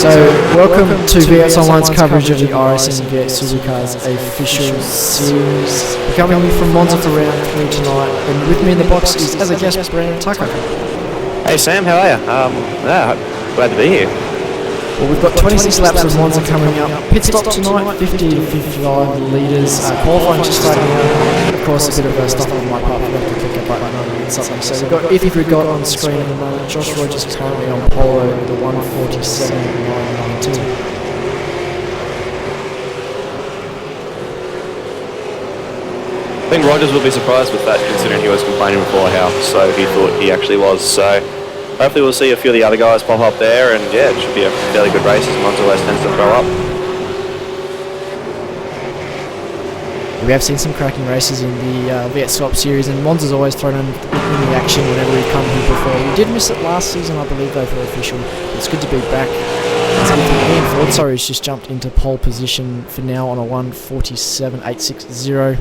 So, welcome to V8 Online's coverage of the iRacing V8 Supercars official series. We're coming from Monza for round 3 tonight, and with me in the box is, as a guest, Brandon Tucker. Hey Sam, how are you? Glad to be here. Well, we've got 26 laps of Monza coming up. Pit stop tonight, 50 to 55 litres. Qualifying just starting out. Of course, a bit of stuff on my part. Forgot to click a button and something. So we've got, if you've got on screen at the moment, Josh Rogers currently on pole with the 147.992. I think Rogers will be surprised with that, considering he was complaining before how slow he thought he actually was. So hopefully we'll see a few of the other guys pop up there, and yeah, it should be a fairly good race as Monza always tends to throw up. We have seen some cracking races in the V8 Swap series, and Monza's always thrown in the action whenever we've come here before. We did miss it last season, I believe, though, for official. It's good to be back. Ian Ford, he's just jumped into pole position for now on a 147.860.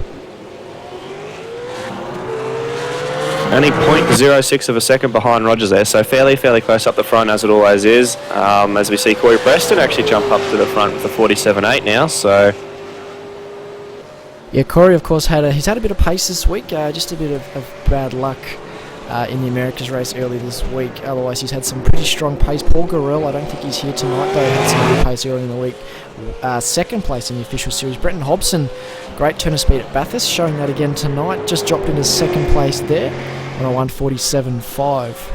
Only 0.06 of a second behind Rogers there, so fairly close up the front as it always is. As we see Corey Preston actually jump up to the front with the 47.8 now, so... Yeah, Corey, of course, he's had a bit of pace this week, just a bit of bad luck in the Americas race early this week. Otherwise, he's had some pretty strong pace. Paul Gorell, I don't think he's here tonight, though. He had some good pace early in the week. Second place in the official series. Brenton Hobson, great turn of speed at Bathurst, showing that again tonight. Just dropped into second place there on a 147.5.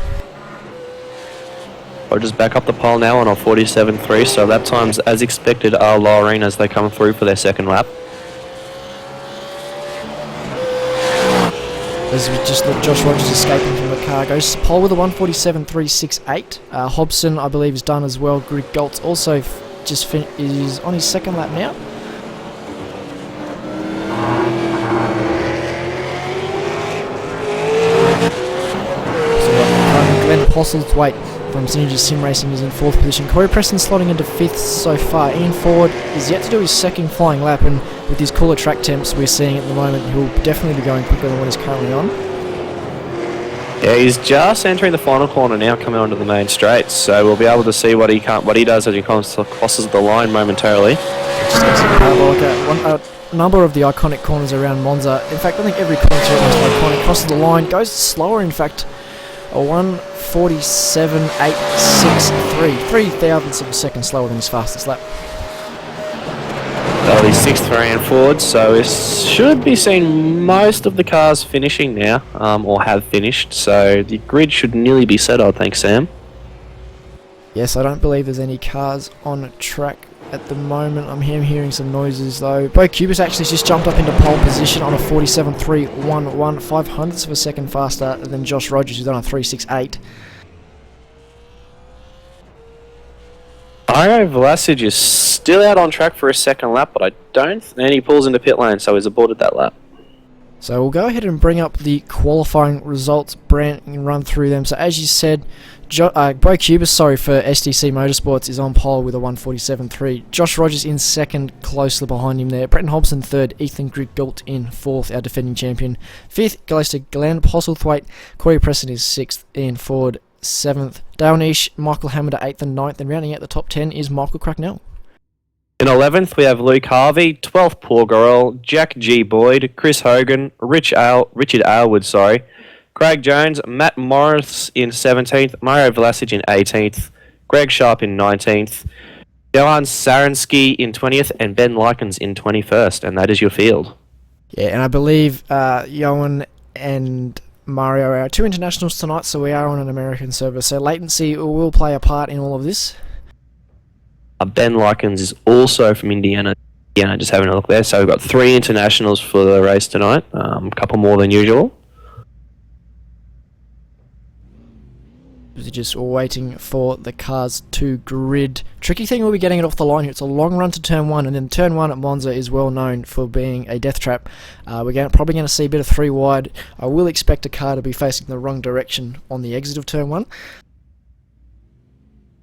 Rogers back up the pole now on a 47.3, so lap times, as expected, are lowering as they come through for their second lap. As we just look, Josh Rogers escaping from the car, goes to pole with a 147.368. Hobson, I believe, is done as well. Greg Galtz also is on his second lap now. So Glenn Postlethwaite from Synergy Sim Racing is in fourth position. Corey Preston slotting into fifth so far. Ian Ford is yet to do his second flying lap, and with his cooler track temps we're seeing at the moment, he'll definitely be going quicker than what he's currently on. Yeah, he's just entering the final corner now, coming onto the main straight, so we'll be able to see what he does as he crosses the line momentarily. Just makes it parabolic. A number of the iconic corners around Monza. In fact, I think every corner is almost iconic. Crosses the line, goes slower. In fact, a 147.863, 3 thousandths of a second slower than his fastest lap. So he's sixth for Ian Ford, so we should be seeing most of the cars finishing now, or have finished, so the grid should nearly be set, I think, Sam. Yes, I don't believe there's any cars on track at the moment. I'm hearing some noises though. Bo Cubis actually just jumped up into pole position on a 47.311, 5 hundredths of a second faster than Josh Rogers, who's on a 3.68. Iro Vlasic is still out on track for a second lap, but and he pulls into pit lane, so he's aborted that lap. So we'll go ahead and bring up the qualifying results, Brant, and run through them. So as you said, Bo Cubis, for STC Motorsports, is on pole with a 147.3. Josh Rogers in second, closely behind him there. Brenton Hobson third, Ethan Grigalt in fourth, our defending champion. Fifth goes to Glenn Postlethwaite. Corey Preston is sixth, Ian Ford seventh. Dale Nish, Michael Hammer eighth and ninth, and rounding out the top 10 is Michael Cracknell. In 11th, we have Luke Harvey. 12th, Paul Gorell. Jack G. Boyd. Chris Hogan. Richard Aylward, Craig Jones. Matt Morris in 17th. Mario Vlasic in 18th. Greg Sharp in 19th. Johan Saransky in 20th. And Ben Likens in 21st. And that is your field. Yeah, and I believe Johan and Mario are our two internationals tonight, so we are on an American server. So latency will play a part in all of this. Ben Likens is also from Indiana. Just having a look there. So we've got 3 internationals for the race tonight. A couple more than usual. We're just waiting for the cars to grid. Tricky thing will be getting it off the line here. It's a long run to turn 1, and then turn 1 at Monza is well known for being a death trap. We're probably going to see a bit of 3 wide. I will expect a car to be facing the wrong direction on the exit of turn 1.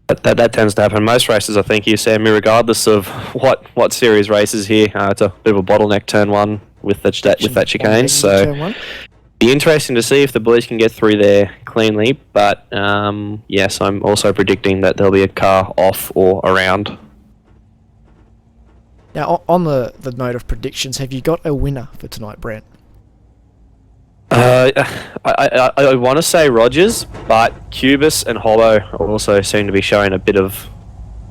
That tends to happen most races, I think, here, Sammy, regardless of what series races here. It's a bit of a bottleneck turn 1 with that chicane, so be interesting to see if the boys can get through there cleanly, but yes, I'm also predicting that there'll be a car off or around. Now, on the note of predictions, have you got a winner for tonight, Brent? I want to say Rogers, but Cubis and Hollow also seem to be showing a bit of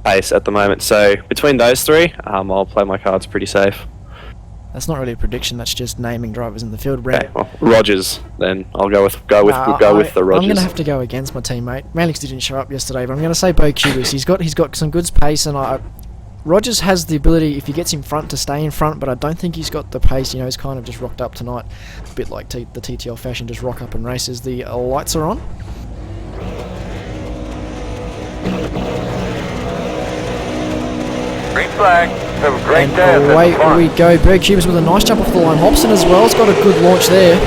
pace at the moment. So between those three, I'll play my cards pretty safe. That's not really a prediction. That's just naming drivers in the field, Brent. Okay, well, Rogers. Then I'll go with the Rogers. I'm going to have to go against my teammate. Mainly because he didn't show up yesterday, but I'm going to say Bo Cubis. He's got some good pace, and Rogers has the ability, if he gets in front, to stay in front, but I don't think he's got the pace. You know, he's kind of just rocked up tonight, a bit like the TTL fashion, just rock up and race as the lights are on. Green flag. Have a great And day. away we go. Berg Cubis with a nice jump off the line. Hobson as well. It's got a good launch there.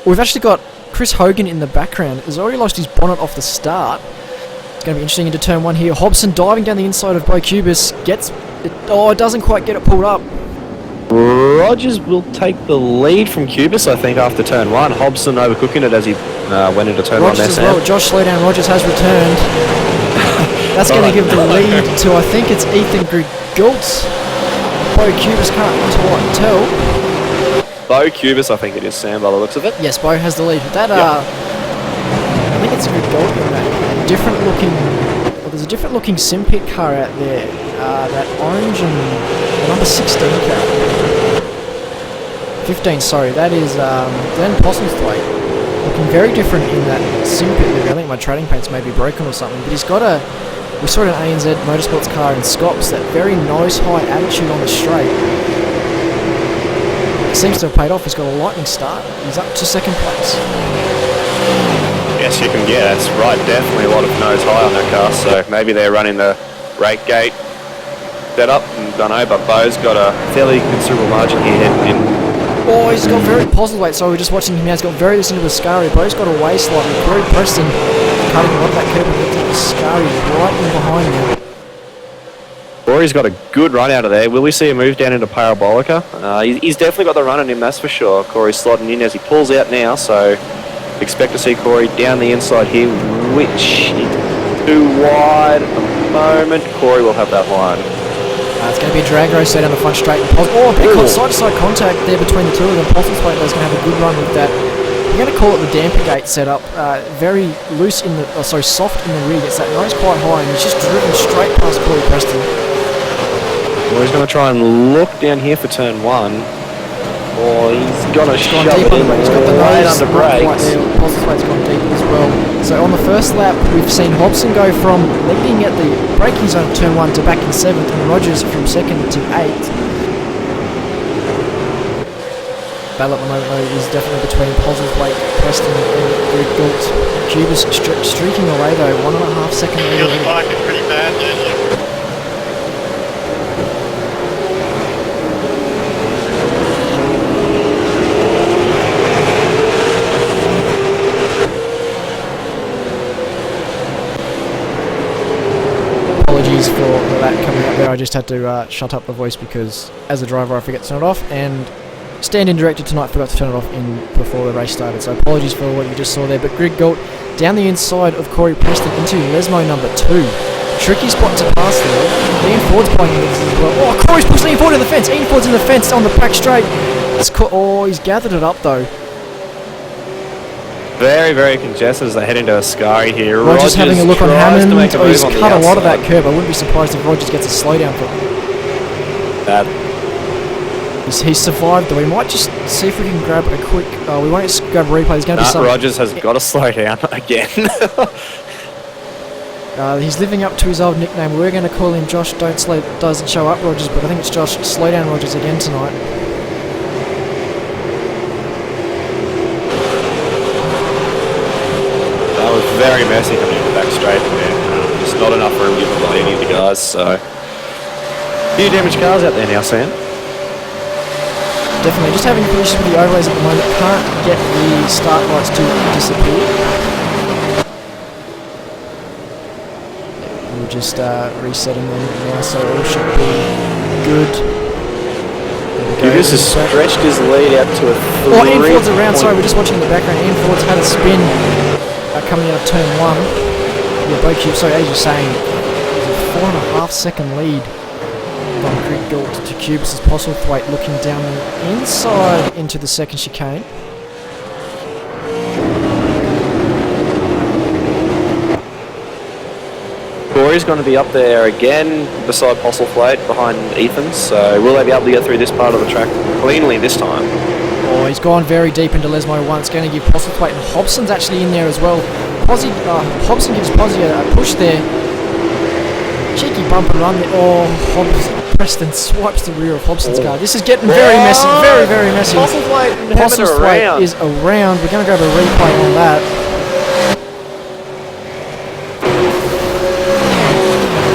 We've actually got Chris Hogan in the background. Has already lost his bonnet off the start. It's going to be interesting into turn one here. Hobson diving down the inside of Bo Cubis. It doesn't quite get it pulled up. Rogers will take the lead from Cubis, I think, after turn one. Hobson overcooking it as he went into turn Rogers one. as well. Josh slow down. Rogers has returned. That's going to give the lead to, I think it's Ethan Grigultz. Bo Cubis can't quite tell. Bo Cubis, I think it is, Sam, by the looks of it. Yes, Bo has the lead. But that, I think it's Grigultz in that different looking. Well, there's a different looking Simpit car out there. That orange and the number 16 car. 15, sorry. That is Glenn Postlethwaite. Looking very different in that Simpit livery. I think my trading paint's maybe broken or something. But he's got we saw it in ANZ Motorsports car in Scops, that very nose-high attitude on the straight. It seems to have paid off. He's got a lightning start. He's up to second place. Yes, you can get. That's right. Definitely a lot of nose high on that car. So maybe they're running the rake gate setup. I don't know, but Bo's got a fairly considerable margin here heading in. Oh, he's got very positive weight. So we're just watching him now. He's got very into Ascari. Bo's got away slightly. Corey Preston cutting a lot of that curve with Ascari right in behind him. Corey's got a good run out of there. Will we see a move down into Parabolica? He's definitely got the run in him, that's for sure. Corey's slotting in as he pulls out now, so expect to see Corey down the inside here, which is too wide at the moment. Corey will have that line. It's going to be a drag race there down the front straight. A big side-to-side contact there between the two of them. Postlethwaite is going to have a good run with that. We're going to call it the damper gate setup. Very loose in the, soft in the rear. Gets that nose quite high, and he's just driven straight past Corey Preston. Well, he's going to try and look down here for turn one. Or he's going to shove it in. He's got the nose under brakes. Postlethwaite's gone deep as well. So on the first lap, we've seen Hobson go from leading at the braking zone of turn one to back in seventh, and Rogers from second to eighth. Battle at the moment though is definitely between Postlethwaite, Preston and Grigultz. Cubis streaking away though, 1.5 second lead. You're spiking pretty bad, don't you? Apologies for that coming up there. I just had to shut up the voice because as a driver I forget to turn it off, and stand-in director tonight forgot to turn it off before the race started, so apologies for what you just saw there. But Grigultz down the inside of Corey Preston into Lesmo number 2. Tricky spot to pass there. Ian Ford's playing this as well. Oh, Corey's pushing Ian Ford in the fence. Ian Ford's in the fence on the back straight. He's gathered it up though. Very, very congested as they head into Ascari here. Rogers having a look on Hammond. He's cut a lot of that outside. curve. I wouldn't be surprised if Rogers gets a slowdown for That He's survived though. We might just see if we can grab a quick. We won't just grab a replay. There's going to be some. Rogers has got to slow down again. He's living up to his old nickname. We're going to call him Josh doesn't show up Rogers, but I think it's Josh slow down Rogers again tonight. That was very messy coming in the back straight there. Just not enough room given by any of the guys. So, few damaged cars out there now, Sam. Definitely. Just having issues with the overlays at the moment. Can't get the start lights to disappear. We're just resetting them now, so it all should be good. There we go. Cubis has stretched his lead out to a 3. Oh, Ian Ford's around. Sorry, we're just watching in the background. Ian Ford's had a spin coming out of turn 1. Yeah, Bo Cubis, sorry, as you're saying, there's a 4.5 second lead from Greg Galt to Cubis as Postlethwaite looking down the inside into the second chicane. Corey's going to be up there again beside Postlethwaite behind Ethan, so will they be able to get through this part of the track cleanly this time? Oh, he's gone very deep into Lesmo once, going to give Postlethwaite, and Hobson's actually in there as well. Hobson gives Posy a push there. Cheeky bump and run there. Oh, Preston swipes the rear of Hobson's car. This is getting very messy, very, very messy. Postlethwaite is around. We're going to grab a replay on that.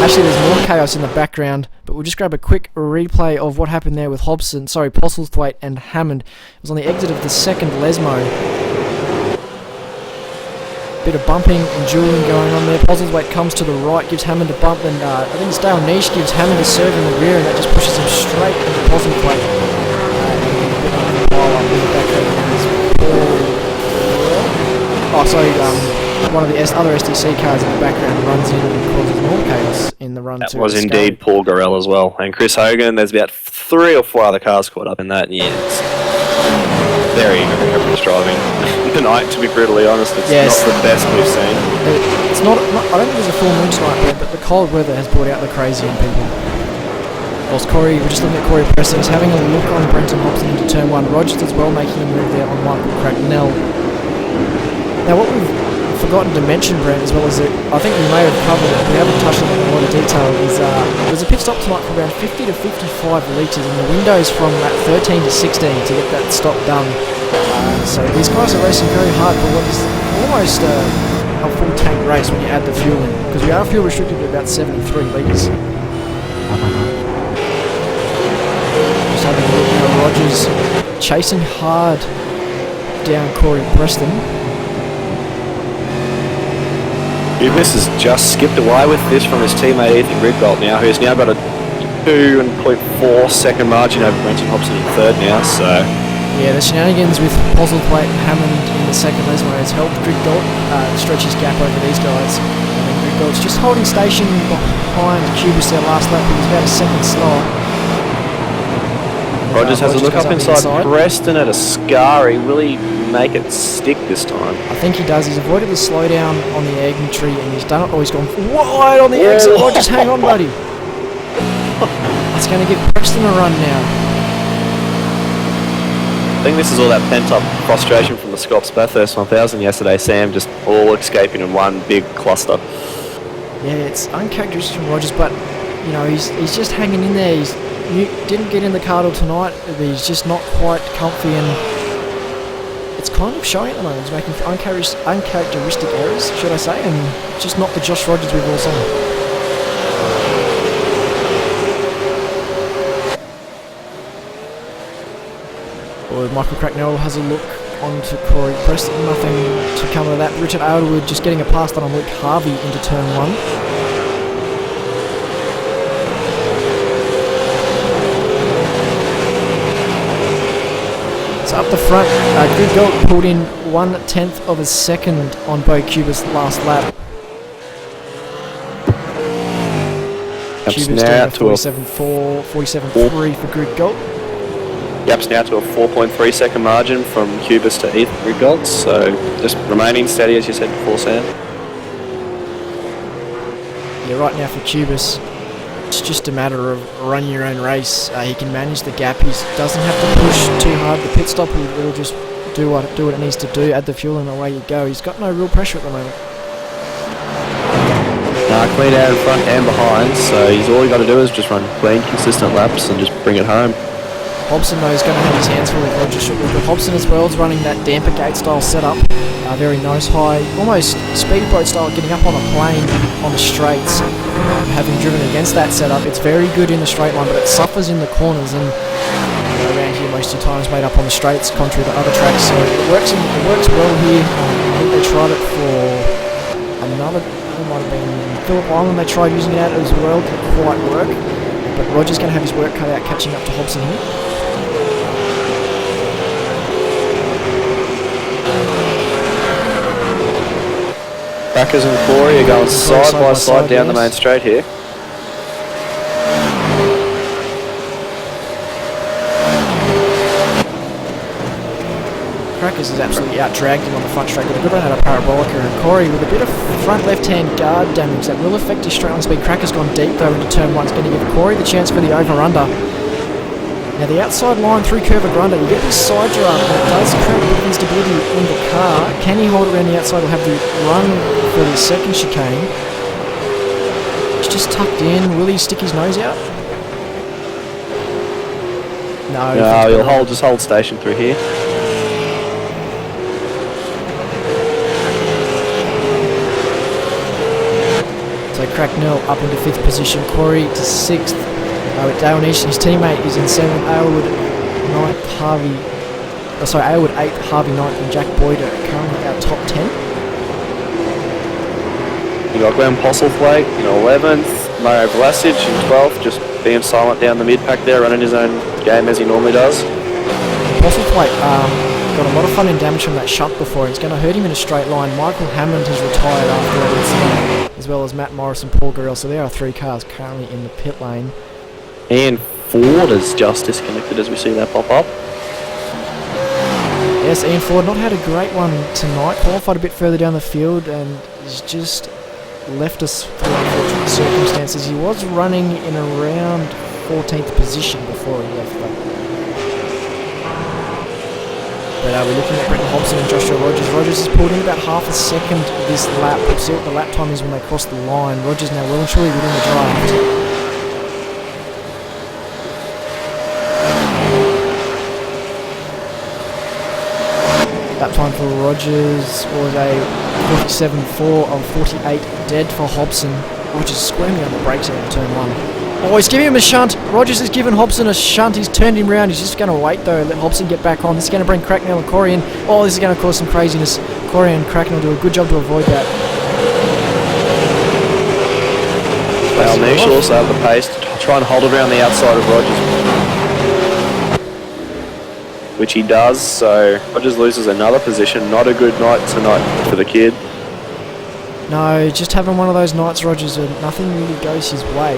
Actually, there's more chaos in the background, but we'll just grab a quick replay of what happened there with Postlethwaite and Hammond. It was on the exit of the second Lesmo. Bit of bumping and dueling going on there. Postlethwaite comes to the right, gives Hammond a bump, and I think it's Dale Niche gives Hammond a serve in the rear, and that just pushes him straight into Postlethwaite. One of the other SDC cars in the background runs in and causes more chaos in the run. That was indeed Paul Gorell as well. And Chris Hogan, there's about 3 or 4 other cars caught up in that. Yeah, it's very average driving tonight, to be brutally honest. It's not the best we've seen. It's not. I don't think there's a full moon tonight, Ben, but the cold weather has brought out the crazy in people. Whilst Corey, we're just looking at Corey Preston, he's having a look on Brenton Hobson into turn 1. Rogers as well making a move there on Michael Cracknell. Now what we've forgotten to mention, Brent, as well as I think we may have covered it, we haven't touched on it in a lot of detail, is there's a pit stop tonight for around 50 to 55 litres, and the window's from that 13 to 16 to get that stop done. So these guys are racing very hard for what is almost a full tank race when you add the fuel in, because we are fuel restricted to about 73 litres. Just having a look now, Rogers chasing hard down Corey Preston. Cubis has just skipped away with this from his teammate Ethan Grigbolt now, who's now got a 2.4 second margin over Brenton Hobson in third now, so... Yeah, the shenanigans with Postlethwaite and Hammond in the second Lesmo has helped Grigbolt stretch his gap over these guys. And Grigbolt's just holding station behind Cubis their last lap, he was about a second slower. Rogers has a look up inside Preston at Ascari. Will he make it stick this time? I think he does. He's avoided the slowdown on the entry and he's done it. Oh, he's gone wide on the exit. Rogers, hang on, buddy. It's going to give Preston a run now. I think this is all that pent-up frustration from the Scots Bathurst 1000 yesterday. Sam just all escaping in one big cluster. Yeah, it's uncharacteristic from Rogers, but you know he's just hanging in there. He didn't get in the car till tonight, but he's just not quite comfy, and it's kind of showing at the moment. He's making uncharacteristic errors, should I say, and just not the Josh Rogers we've all seen. Well, Michael Cracknell has a look onto Corey Preston, nothing to come of that. Richard Aylward just getting a pass done on Luke Harvey into turn 1. Up the front, Grigbolt pulled in 1/10 of a second on Bo Cubis' last lap. Cubis down to 47.4, 47.3 for Grigbolt. Yaps now to a 4.3 second margin from Cubis to Ethan Grigbolt, so just remaining steady as you said before, Sam. Yeah, right now for Cubis, it's just a matter of run your own race. He can manage the gap. He doesn't have to push too hard. The pit stop will just do what it needs to do. Add the fuel and away you go. He's got no real pressure at the moment. Clean out in front and behind. So all you got to do is just run clean, consistent laps and just bring it home. Hobson though is going to have his hands full with Roger shortly, but Hobson as well is running that damper gate style setup, very nose high, almost speedboat style, getting up on a plane on the straights. Having driven against that setup, it's very good in the straight line, but it suffers in the corners, and around here most of the times made up on the straights, contrary to other tracks. So it works well here. I think they tried it for another. It might have been Phillip Island. They tried using it out as well. Didn't quite work. But Roger's going to have his work cut out catching up to Hobson here. Crackers and Corey are going side by side down the main straight here. Crackers has absolutely out-dragged him on the front straight with a good run out of Parabolica, and Corey with a bit of front left-hand guard damage that will affect his straight line speed. Crackers gone deep though into turn 1. It's going to give Corey the chance for the over-under. Now the outside line through curve under, you get this side draft and it does create a bit of instability in the car. Can he hold it around the outside? He'll have the run for the second chicane. It's just tucked in. Will he stick his nose out? No. He'll just hold station through here. So Cracknell up into 5th position, Corey to 6th. With Dale Nish, his teammate is in 7th, Aylwood 8th, Harvey 9th, and Jack Boyd are currently our top 10. You got Glenn Postlethwaite in 11th, Mario Vlasic in 12th, just being silent down the mid-pack there, running his own game as he normally does. Postlethwaite got a lot of fun and damage from that shut before. It's going to hurt him in a straight line. Michael Hammond has retired after that incident, as well as Matt Morris and Paul Gurrell. So there are 3 cars currently in the pit lane. And Ford is just disconnected as we see that pop up. Yes, Ian Ford not had a great one tonight. Qualified a bit further down the field and has just left us through unfortunate circumstances. He was running in around 14th position before he left. But we're looking at Brenton Hobson and Joshua Rogers. Rogers has pulled in about half a second this lap. We'll see what the lap time is when they cross the line. Rogers now well and truly within the draft. Lap time for Rogers was a 47.4 of 48 dead for Hobson. Rogers squirming on the brakes out of turn 1. Oh, he's giving him a shunt. Rogers has given Hobson a shunt. He's turned him round. He's just going to wait though, let Hobson get back on. This is going to bring Cracknell and Corey in. Oh, this is going to cause some craziness. Corey and Cracknell do a good job to avoid that. Well, Nish also have the pace to try and hold it around the outside of Rogers, which he does, so Rogers loses another position. Not a good night tonight for the kid. No, just having one of those nights, Rogers, and nothing really goes his way.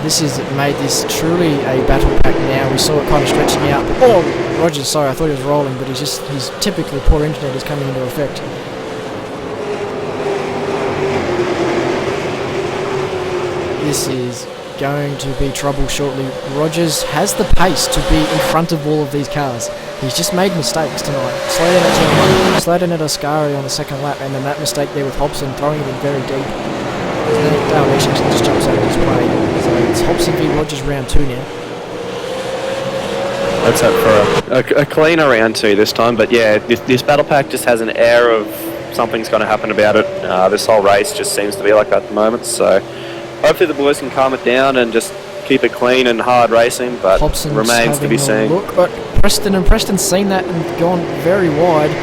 This has made this truly a battle pack now. We saw it kind of stretching out. Oh, Rogers, sorry, I thought he was rolling, but his typically poor internet is coming into effect. This is going to be trouble shortly. Rogers has the pace to be in front of all of these cars. He's just made mistakes tonight. Slowed down at turn 1, slowed down at Ascari on the second lap, and then that mistake there with Hobson throwing it in very deep. And then Dale Nation just jumps out of his way. So it's Hobson v Rogers round 2 now. Let's hope for a cleaner round 2 this time, but yeah, this battle pack just has an air of something's going to happen about it. This whole race just seems to be like that at the moment, so hopefully the boys can calm it down and just keep it clean and hard racing, but Hobson's remains to be seen. Look, but Preston's seen that and gone very wide.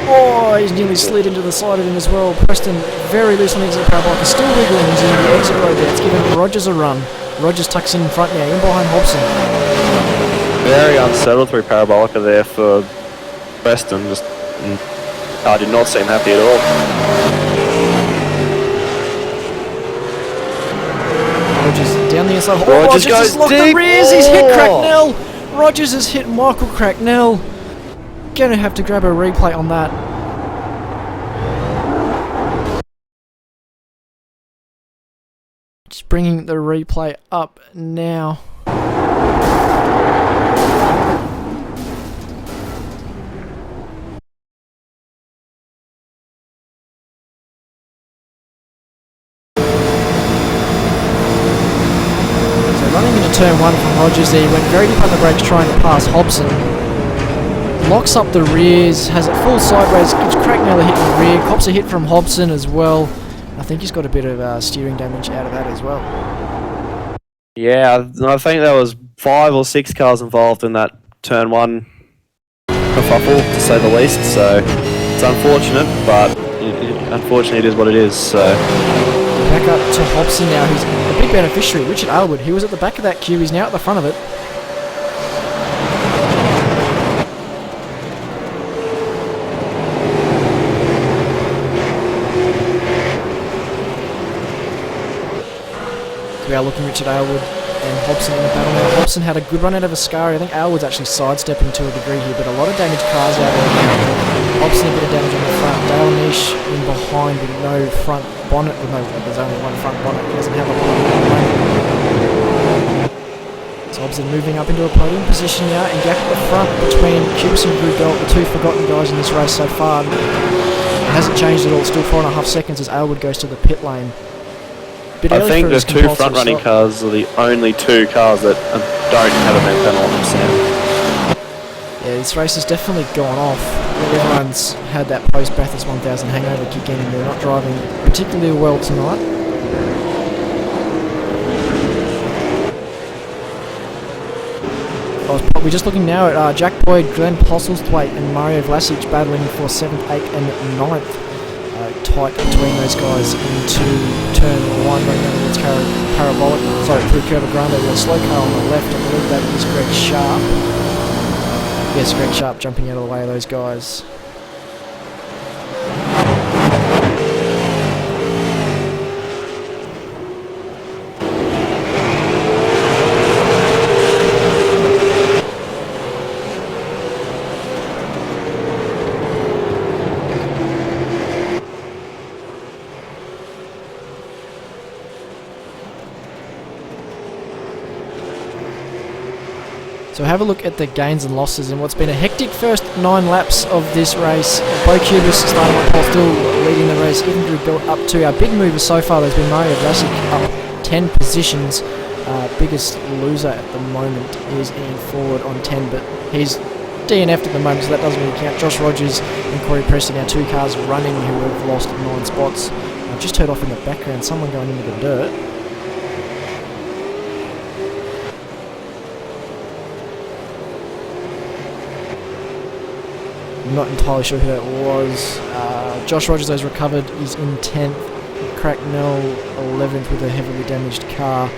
Oh, he's nearly slid into the side of him as well. Preston very loose on the exit parabolic, is still wiggling. He's in the exit road there. It's giving Rogers a run. Rogers tucks in front now, in behind Hobson. Very unsettled through Parabolica there for Preston. Just did not seem happy at all. Rogers down the inside. Rogers Rogers has locked the rears. He's hit Cracknell. Rogers has hit Michael Cracknell. Gonna have to grab a replay on that. Just bringing the replay up now. Turn 1 from Rogers there. He went very deep on the brakes trying to pass Hobson. Locks up the rears, has it full sideways, gives Cracknell a hit in the rear, cops a hit from Hobson as well. I think he's got a bit of steering damage out of that as well. Yeah, I think there was 5 or 6 cars involved in that turn 1 kerfuffle, to say the least, so it's unfortunate, but unfortunately it is what it is, so... Back up to Hobson now, who's a big beneficiary. Richard Aylwood, he was at the back of that queue, he's now at the front of it. We are looking Richard Aylward and Hobson in the battle now. Hobson had a good run out of Ascari. I think Aylward's actually sidestepping to a degree here, but a lot of damaged cars out there now. Hobson a bit of damage on the front. Dale Nish in behind with no front bonnet. Well, no, there's only one front bonnet. He doesn't have a bonnet at the moment. So Hobson moving up into a podium position now, and gap at the front between Cubis and Grugel, the two forgotten guys in this race so far. It hasn't changed at all. Still 4.5 seconds as Aylward goes to the pit lane. I think the two front-running cars are the only two cars that don't have a main panel on them, Sam. Yeah, this race has definitely gone off. Everyone's had that post-Bathurst 1000 hangover kick in, and they're not driving particularly well tonight. We're just looking now at Jack Boyd, Glenn Postlethwaite and Mario Vlasic battling for 7th, 8th and 9th. Tight between those guys into turn 1 going down towards parabolic, through Curva Grande. We've got a slow car on the left. I believe that is Greg Sharp. Yes, Greg Sharp jumping out of the way of those guys. So have a look at the gains and losses and what's been a hectic first 9 laps of this race. Bo Cubis starting on pole, still leading the race. Even Drew built up to our big mover so far. There's been Mario Vlasic up 10 positions. Biggest loser at the moment is Ian Ford on 10, but he's DNF'd at the moment, so that doesn't really count. Josh Rogers and Corey Preston, our 2 cars running, who have lost 9 spots. I've just heard off in the background someone going into the dirt. I'm not entirely sure who that was. Josh Rogers has recovered, is in 10th. Cracknell 11th with a heavily damaged car.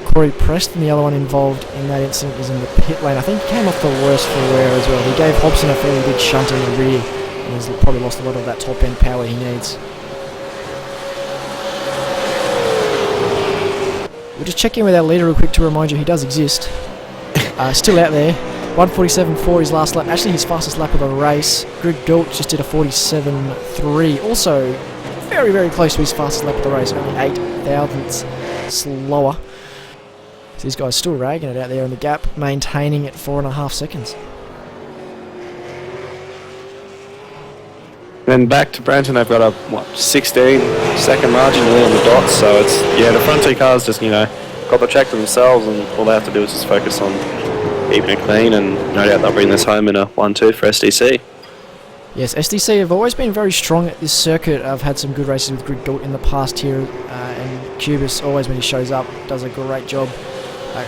Corey Preston, the other one involved in that incident, is in the pit lane. I think he came off the worst for wear as well. He gave Hobson a fairly big shunt in the rear, and he's probably lost a lot of that top end power he needs. We'll just check in with our leader real quick to remind you he does exist. Still out there. 1:47.4 his last lap, actually his fastest lap of the race. Greg Galt just did a 47.3, also very, very close to his fastest lap of the race, only 8 thousandths slower. So these guys still ragging it out there in the gap, maintaining at 4.5 seconds. Then back to Branton, they've got a 16-second margin really on the dots, so it's, the front 2 cars just, got the track to themselves, and all they have to do is just focus on keeping it clean, and no doubt they'll bring this home in a 1-2 for SDC. Yes, SDC have always been very strong at this circuit. I've had some good races with Greg Galt in the past here, and Cubis, always when he shows up, does a great job.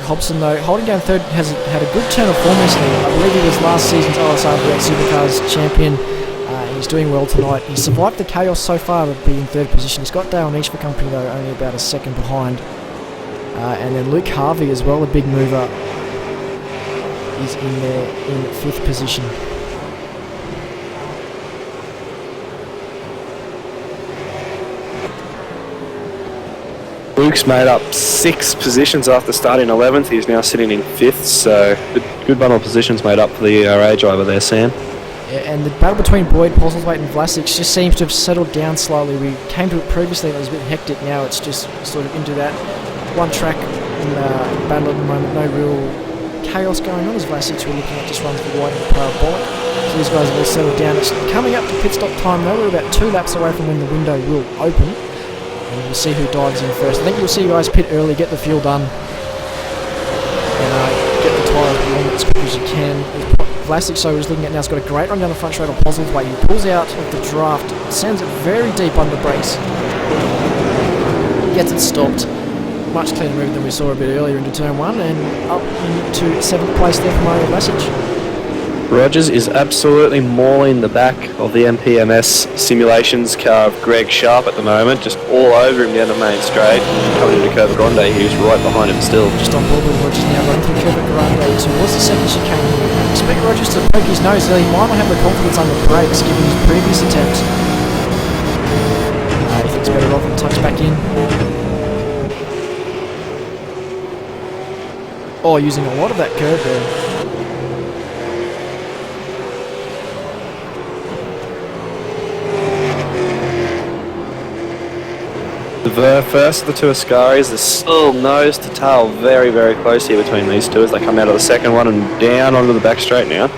Hobson, though, holding down third, has had a good turn of form recently. I believe he was last season's OSR Supercars champion, and he's doing well tonight. He's survived the chaos so far of being in third position. He's got Dale Nish for company, though, only about a second behind. And then Luke Harvey as well, a big mover, is in there in 5th position. Luke's made up 6 positions after starting 11th. He's now sitting in 5th, so good bundle of positions made up for the ERA driver there, Sam. Yeah, and the battle between Boyd, Postlethwaite and Vlasic just seems to have settled down slowly. We came to it previously and it was a bit hectic. Now it's just sort of into that one track in battle at the moment. No real chaos going on as Vlasic, we're looking at, just runs for wide and parabolic. So these guys have all settled down. It's coming up to pit stop time though. We're about 2 laps away from when the window will open, and we'll see who dives in first. I think you'll see you guys pit early, get the fuel done, and get the tyres warm as quick as you can. Vlasic, so he's looking at now, has got a great run down the front straight on Postlethwaite. He pulls out of the draft, sends it very deep under the brakes, gets it stopped. Much cleaner move than we saw a bit earlier into turn 1, and up into 7th place there for Mario Vlasic. Rogers is absolutely mauling the back of the MPMS simulations car of Greg Sharp at the moment, just all over him down the main straight. Coming into Curva Grande, he was right behind him still. Just on board with Rogers now, running through Curva Grande towards the second chicane here. Expect Rogers to poke his nose, he might not have the confidence under brakes given his previous attempt. He thinks better off and tucks back in. Oh, using a lot of that curve there. The first of the two Ascaris, there's still nose to tail very, very close here between these two as they come out of the second one and down onto the back straight now.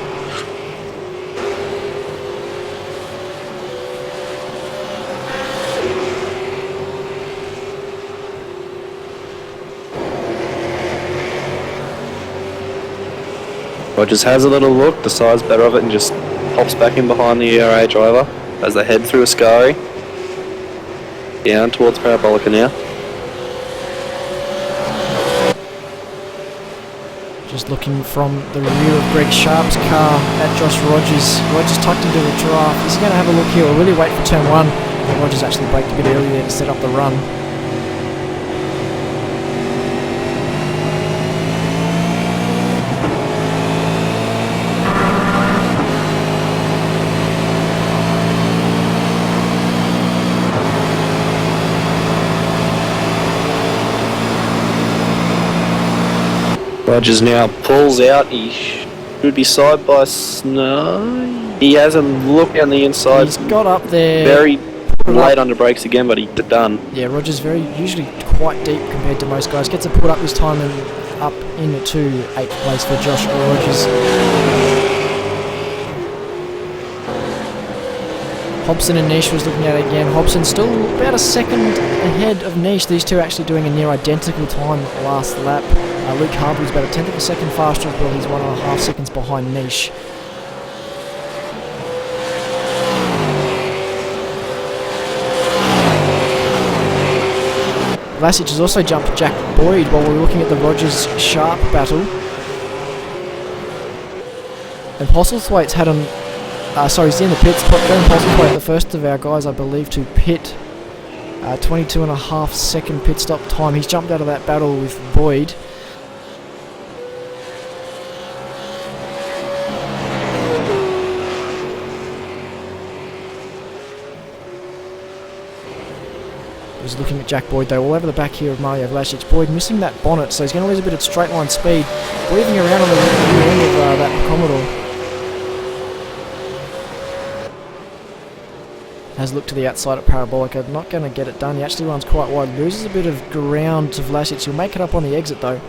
Rogers has a little look, decides better of it and just pops back in behind the ERA driver as they head through Ascari. Down towards Parabolica now. Just looking from the rear of Greg Sharp's car at Josh Rogers. Rogers tucked into the draft. Is he going to have a look here or really wait for turn 1? And Rogers actually braked a bit early there to set up the run. Rogers now pulls out. He should be side by Snow. He has a look on the inside. He's got up there. Very late under brakes again, but he's done. Yeah, Rogers usually quite deep compared to most guys. Gets a put up this time and up into 8th place for Josh Rogers. Hobson and Nish was looking at it again. Hobson still about a second ahead of Nish. These two actually doing a near identical time last lap. Luke Harvey was about a tenth of a second faster as well. He's 1.5 seconds behind Nish. Vlasic has also jumped Jack Boyd while we're looking at the Rogers-Sharp battle. And Postlethwaite's had him... he's in the pits. Glenn Postlethwaite, the first of our guys, I believe, to pit. 22.5 second pit stop time. He's jumped out of that battle with Boyd. He's looking at Jack Boyd though, all over the back here of Mario Vlasic. Boyd missing that bonnet, so he's going to lose a bit of straight line speed. Weaving around on the rear end of that Commodore. Has looked to the outside at Parabolica, not going to get it done. He actually runs quite wide, loses a bit of ground to Vlasic. He'll make it up on the exit though.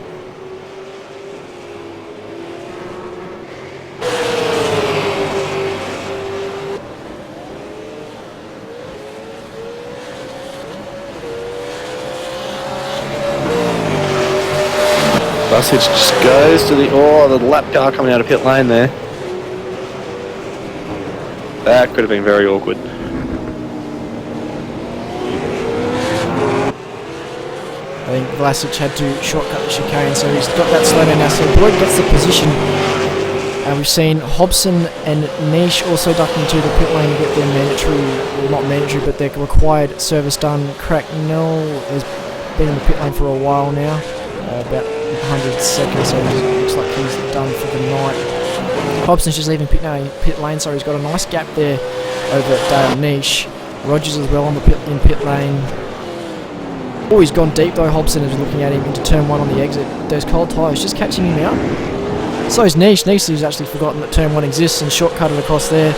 Vlasic just goes to the lap car coming out of pit lane there. That could have been very awkward. I think Vlasic had to shortcut the chicane, so he's got that slow down now. So Boyd gets the position. And we've seen Hobson and Nish also ducking to the pit lane to get their mandatory, well not mandatory, but their required service done. Cracknell has been in the pit lane for a while now, about 100 seconds, so it looks like he's done for the night. Hobson's just leaving pit lane, so he's got a nice gap there over at Dale Nish. Rogers as well on the pit lane. Oh, he's gone deep though. Hobson is looking at him into turn 1 on the exit. Those cold tyres just catching him out. So is Nish. Nish has actually forgotten that turn 1 exists and shortcutted across there.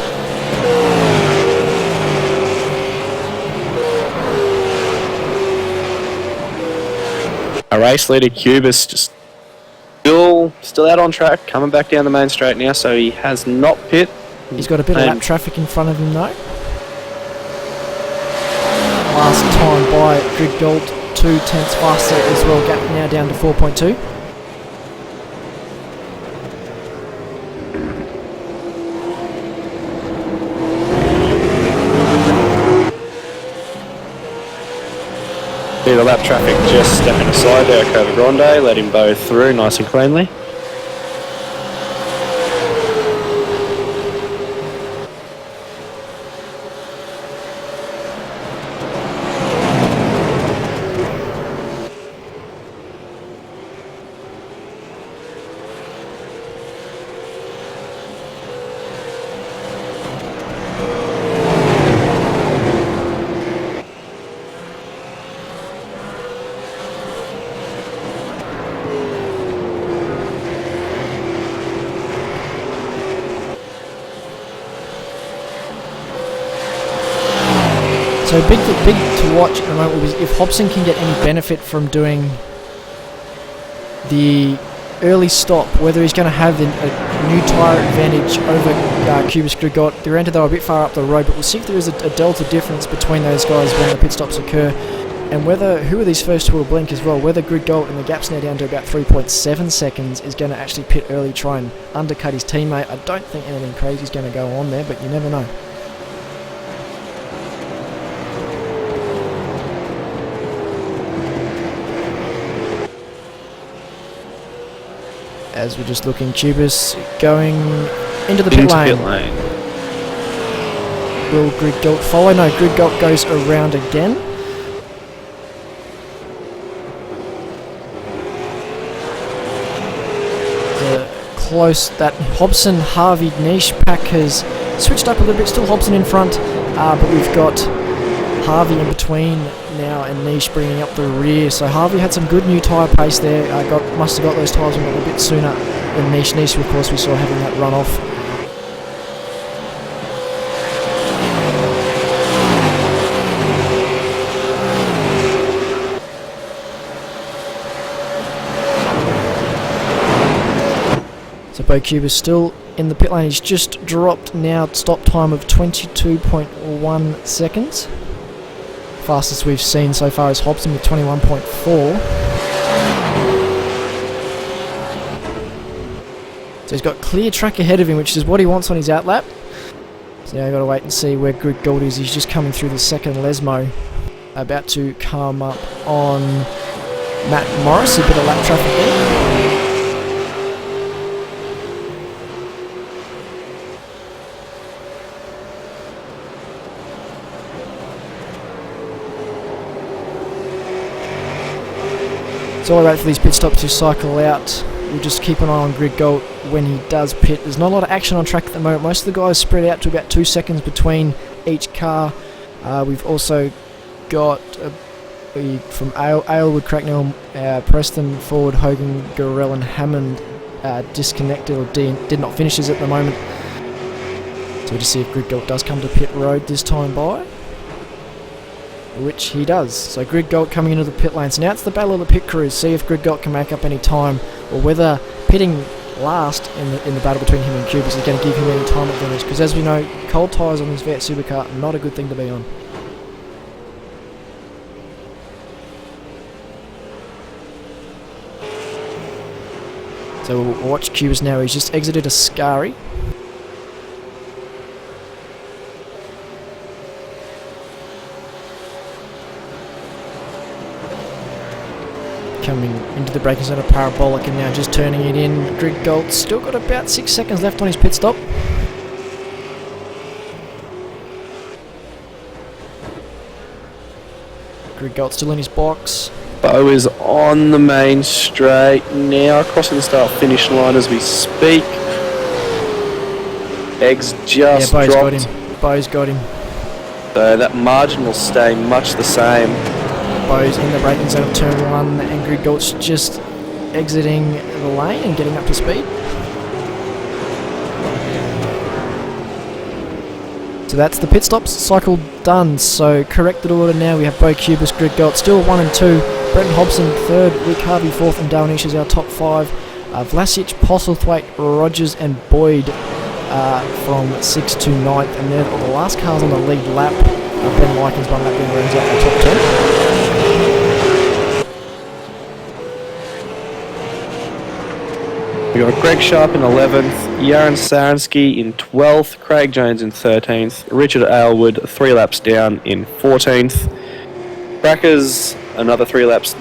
A race leader, Cubis, just still out on track, coming back down the main straight now, so he has not pit. He's got a bit of lap traffic in front of him though. Last time by Greg Gold, 2 tenths faster as well, gap now down to 4.2. See the lap traffic just stepping aside there at Cova Grande, let him bow through nice and cleanly. So big to watch at the moment was if Hobson can get any benefit from doing the early stop, whether he's going to have a new tyre advantage over Cubis Grigot. Granted, they were a bit far up the road, but we'll see if there is a delta difference between those guys when the pit stops occur, and who are these first two will blink as well, whether Grigot, and the gap's now down to about 3.7 seconds, is going to actually pit early, try and undercut his teammate. I don't think anything crazy is going to go on there, but you never know. As we're just looking, Cubis going into the pit lane. Will Grigot follow? No, Grigot goes around again. Close, that Hobson, Harvey, Niche pack has switched up a little bit. Still Hobson in front, but we've got Harvey in between now and Niche bringing up the rear. So Harvey had some good new tyre pace there. Must have got those tyres a little bit sooner than Niche. Niche, of course, we saw having that run off. So Bo Cube is still in the pit lane. He's just dropped now, stop time of 22.1 seconds. Fastest we've seen so far is Hobson with 21.4. So he's got clear track ahead of him, which is what he wants on his outlap. So now you've got to wait and see where Grigot is. He's just coming through the second Lesmo. About to come up on Matt Morris. A bit of lap traffic there. So I'll wait for these pit stops to cycle out. We'll just keep an eye on Grigot when he does pit. There's not a lot of action on track at the moment. Most of the guys spread out to about 2 seconds between each car. We've also got from Aylwood, Cracknell, Preston, Ford, Hogan, Gorell and Hammond disconnected or did not finishes at the moment. So we'll just see if Grigot does come to pit road this time by. Which he does. So Grigot coming into the pit lane. So now it's the battle of the pit crews. See if Grigot can make up any time, or whether pitting last in the battle between him and Cubis is going to give him any time advantage. Because as we know, cold tyres on this Fiat Supercar are not a good thing to be on. So we'll watch Cubis now. He's just exited Ascari. Coming into the braking zone of Parabolic and now just turning it in. Grigot still got about 6 seconds left on his pit stop. Grigot still in his box. Bo is on the main straight now, crossing the start-finish line as we speak. Eggs just Bo's dropped. got him. Bo's got him. So that margin will stay much the same. Bo's in the braking zone of turn 1 and Grigot's just exiting the lane and getting up to speed. So that's the pit stops cycle done. So corrected order now, we have Bo Cubis, Grigot still 1 and 2, Brenton Hobson 3rd, Rick Harvey 4th and Dalnish is our top 5. Vlasic, Postlethwaite, Rogers and Boyd from 6th to 9th, and they're the last cars on the lead lap. Ben Likens one lap in rounds out the top 10. We got Greg Sharp in 11th, Yaron Saransky in 12th, Craig Jones in 13th, Richard Aylwood 3 laps down in 14th, Brackers another 3 laps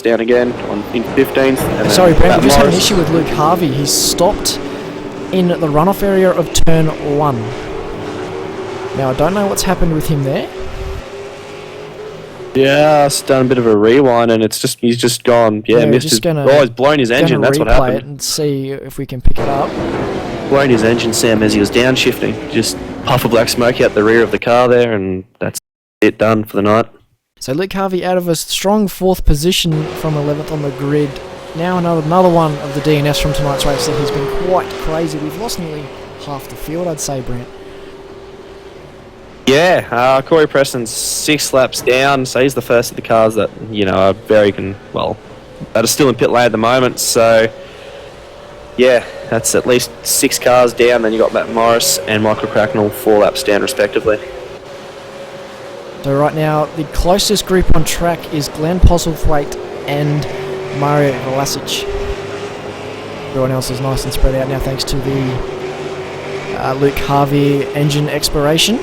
down again in 15th. And sorry, Brent, we just had an Morris. issue with Luke Harvey. He's stopped in the runoff area of turn 1. Now I don't know what's happened with him there. Yeah, it's done a bit of a rewind, and he's just gone. Yeah, missed his. He's blown his engine. That's what happened. It and see if we can pick it up. Blown his engine, Sam, as he was downshifting. Just puff of black smoke out the rear of the car there, and that's it, done for the night. So Luke Harvey out of a strong 4th position from 11th on the grid. Now another one of the DNS from tonight's race that has been quite crazy. We've lost nearly half the field, I'd say, Brent. Yeah, Corey Preston's 6 laps down, so he's the first of the cars that, are that are still in pit lane at the moment, so yeah, that's at least 6 cars down. Then you got Matt Morris and Michael Cracknell 4 laps down respectively. So right now, the closest group on track is Glenn Postlethwaite and Mario Vlasic. Everyone else is nice and spread out now thanks to the Luke Harvey engine expiration.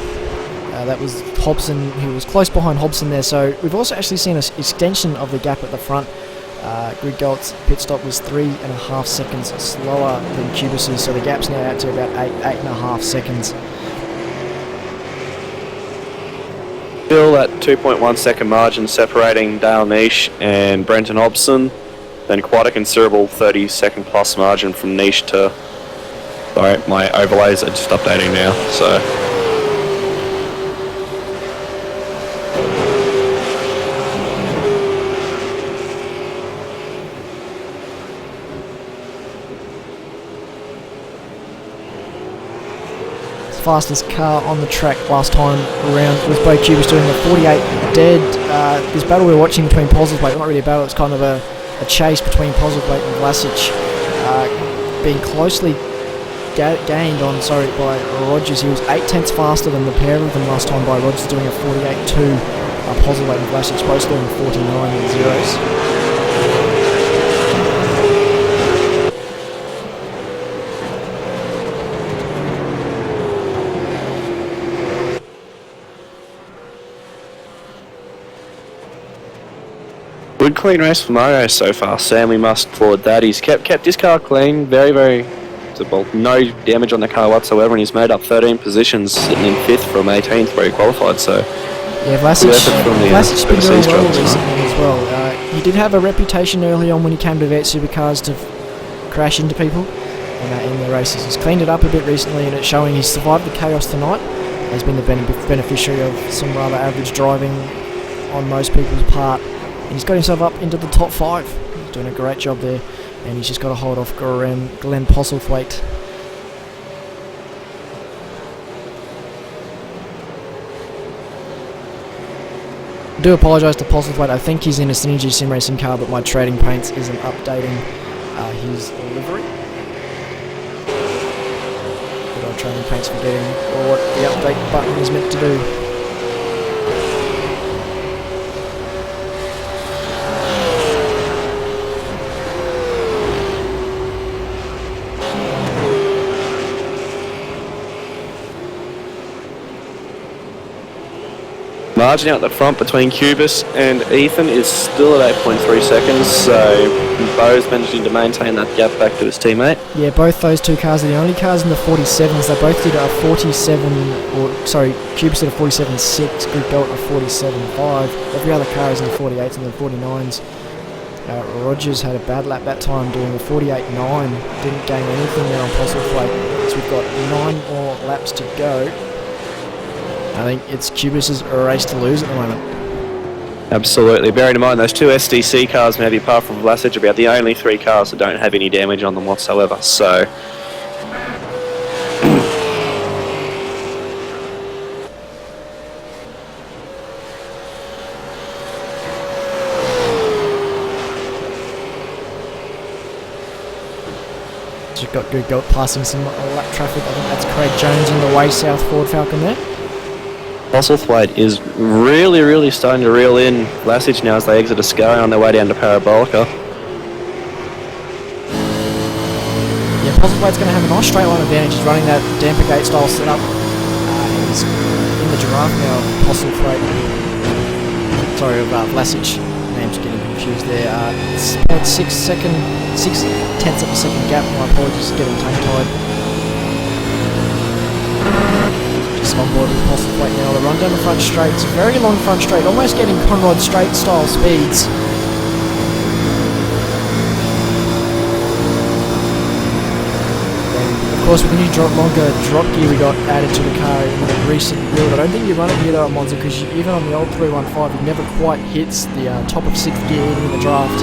That was Hobson, who was close behind Hobson there. So we've also actually seen an extension of the gap at the front. Grid Galt's pit stop was 3.5 seconds slower than Cubis's, so the gap's now out to about 8.5 seconds. Still that 2.1 second margin separating Dale Niche and Brenton Hobson. Then quite a considerable 30 second plus margin from Niche to... Sorry, my overlays are just updating now, so... Fastest car on the track last time around was Bo Cubis doing the 48 dead. This battle we're watching between Postlethwaite, not really a battle, it's kind of a chase between Postlethwaite and Vlasic, being closely gained on by Rogers. He was 8 tenths faster than the pair of them last time by Rogers doing a 48.2. Postlethwaite and Vlasic both doing 49 and zeros. Good clean race for Mario so far, Sam. We must applaud that. He's kept his car clean, very, no damage on the car whatsoever, and he's made up 13 positions, sitting in 5th from 18th where he qualified, so... Yeah, Vlasic's been doing well recently as well. He did have a reputation early on when he came to Vet Supercars to crash into people in the races. He's cleaned it up a bit recently, and it's showing he's survived the chaos tonight. He's been the beneficiary of some rather average driving on most people's part. And he's got himself up into the top 5. He's doing a great job there, and he's just got to hold off Glenn Postlethwaite. I do apologise to Postlethwaite. I think he's in a Synergy Sim Racing car, but my trading paints isn't updating his livery. Good old trading paints forgetting what the update button is meant to do. Margin out the front between Cubis and Ethan is still at 8.3 seconds, so Bo's managing to maintain that gap back to his teammate. Yeah, both those two cars are the only cars in the 47s. They both did a 47, Cubis did a 47.6, Grid Galt a 47.5. Every other car is in the 48s and the 49s. Rogers had a bad lap that time doing a 48.9, didn't gain anything there on Postlethwaite, so we've got 9 more laps to go. I think it's Cubis's race to lose at the moment. Absolutely. Bearing in mind those 2 SDC cars, maybe apart from Vlasic, are about the only 3 cars that don't have any damage on them whatsoever. So, You've got Good Galt passing some lap traffic. I think that's Craig Jones in the way south Ford Falcon there. Postlethwaite is really starting to reel in Vlasic now as they exit Ascari on their way down to Parabolica. Yeah, Postlethwaite's going to have a nice straight line advantage. He's running that damper gate style setup. He's in the giraffe now. Postlethwaite. Sorry, Vlasic. Name's getting confused there. 0.6 tenths of a second gap. My apologies for getting tongue-tied. Just on board with Postlethwaite now. The run down the front straight. It's a very long front straight, almost getting Conrod straight style speeds. Of course, with the new longer drop gear we got added to the car in the recent build, I don't think you run it here though at Monza, because even on the old 315 it never quite hits the top of 6th gear even in the draft.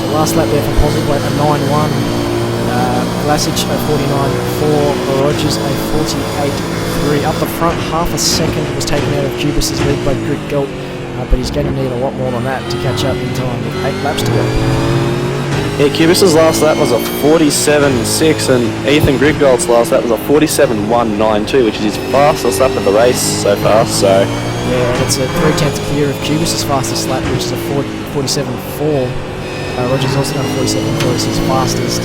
So last lap there for Postlethwaite, a 9.1. Vlasic a 49.4. Rogers a 48.3. Up the front, half a second was taken out of Cubis's lead by Greg Galt, but he's going to need a lot more than that to catch up in time with 8 laps to go. Yeah, Cubis's last lap was a 47.6 and Ethan Griggold's last lap was a 47.192, which is his fastest lap of the race so far, so... Yeah, and it's a 3/10 clear of Cubis's fastest lap, which is a 47.4. Rogers also done 47.4 as his fastest.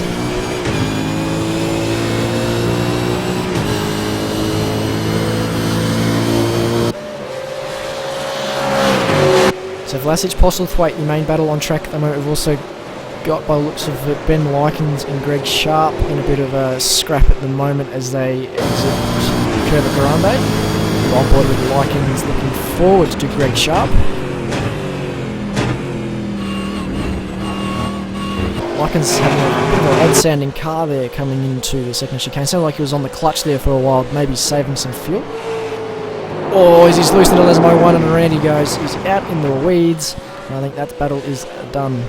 So Vlasic, Postlethwaite, the main battle on track at the moment. We've also got, by the looks of it, Ben Likens and Greg Sharp in a bit of a scrap at the moment as they exit Curva Grande. On board with Likens, looking forward to Greg Sharp. Likens having a bit of an odd-sounding car there coming into the second chicane. Sounded like he was on the clutch there for a while, maybe saving some fuel. Oh, he's loosened a Lesmo 1 and around he goes. He's out in the weeds. And I think that battle is done.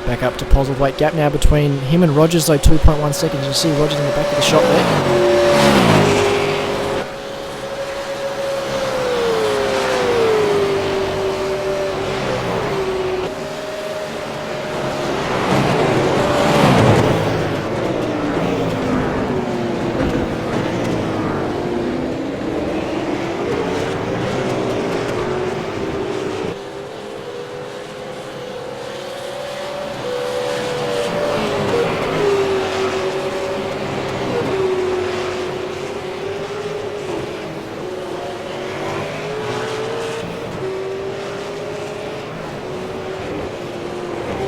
Back up to Postlethwaite. Gap now between him and Rogers, though, 2.1 seconds. You see Rogers in the back of the shot there.